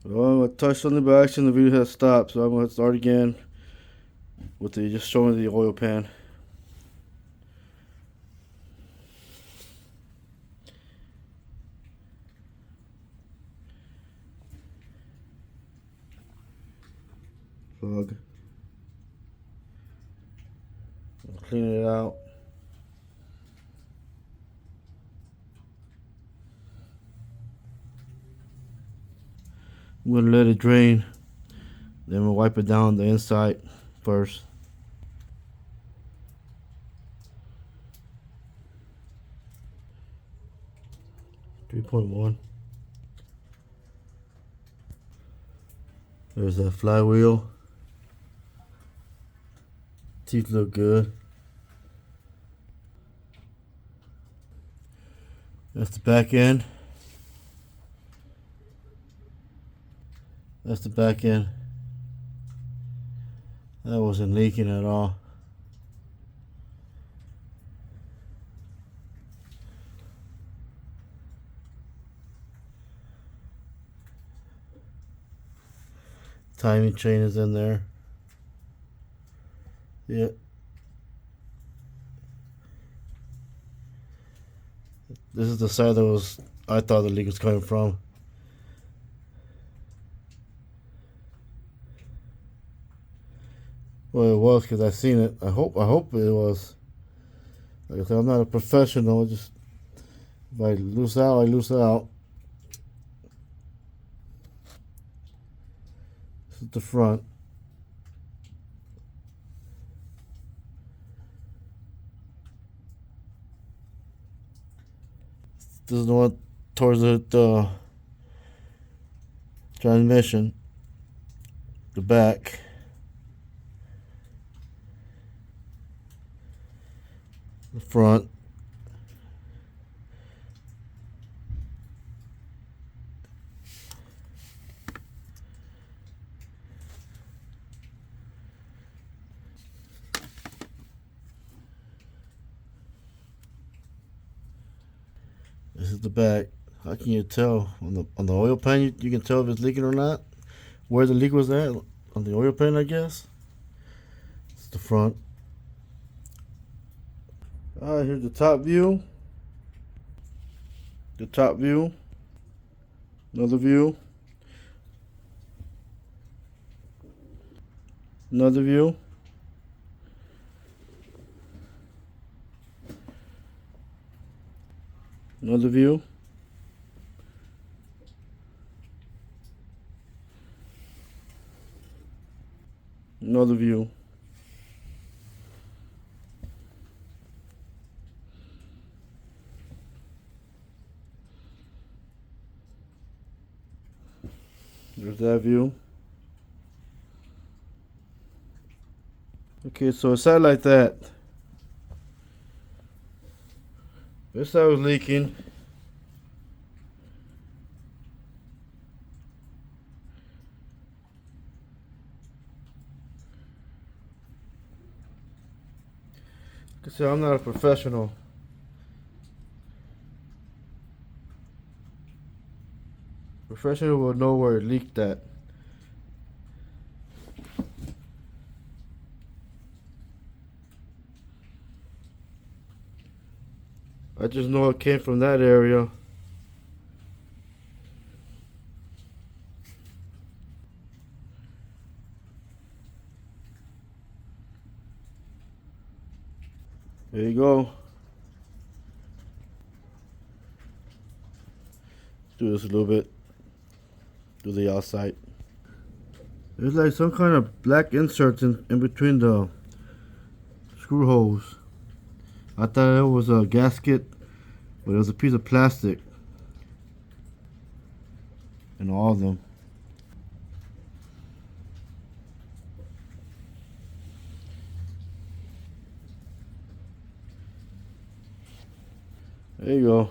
Well, I touched on the by accident, the video has stopped, so I'm going to start again with just showing the oil pan. Plug. Clean it out. I'm going to let it drain. Then we'll wipe it down the inside first. .3. There's that flywheel. Teeth look good. That's the back end. That's the back end. That wasn't leaking at all. Timing chain is in there. Yeah. This is the side that I thought the leak was coming from. Well, it was because I seen it. I hope it was. Like I said, I'm not a professional. Just if I loose out, I loose out. This is the front. This is the one towards the transmission. The back. The front. This is the back. How can you tell on the oil pan? You can tell if it's leaking or not. Where the leak was at on the oil pan, I guess. It's the front. Alright, here's the top view. The top view. Another view. Another view. Another view. Another view. There's that view. Okay, so it sat like that. This side was leaking. Like I said, I'm not a professional. Professional will know where it leaked at. I just know it came from that area. There you go. Do this a little bit. Do the outside. There's like some kind of black inserts in between the screw holes. I thought it was a gasket, but it was a piece of plastic in all of them. There you go.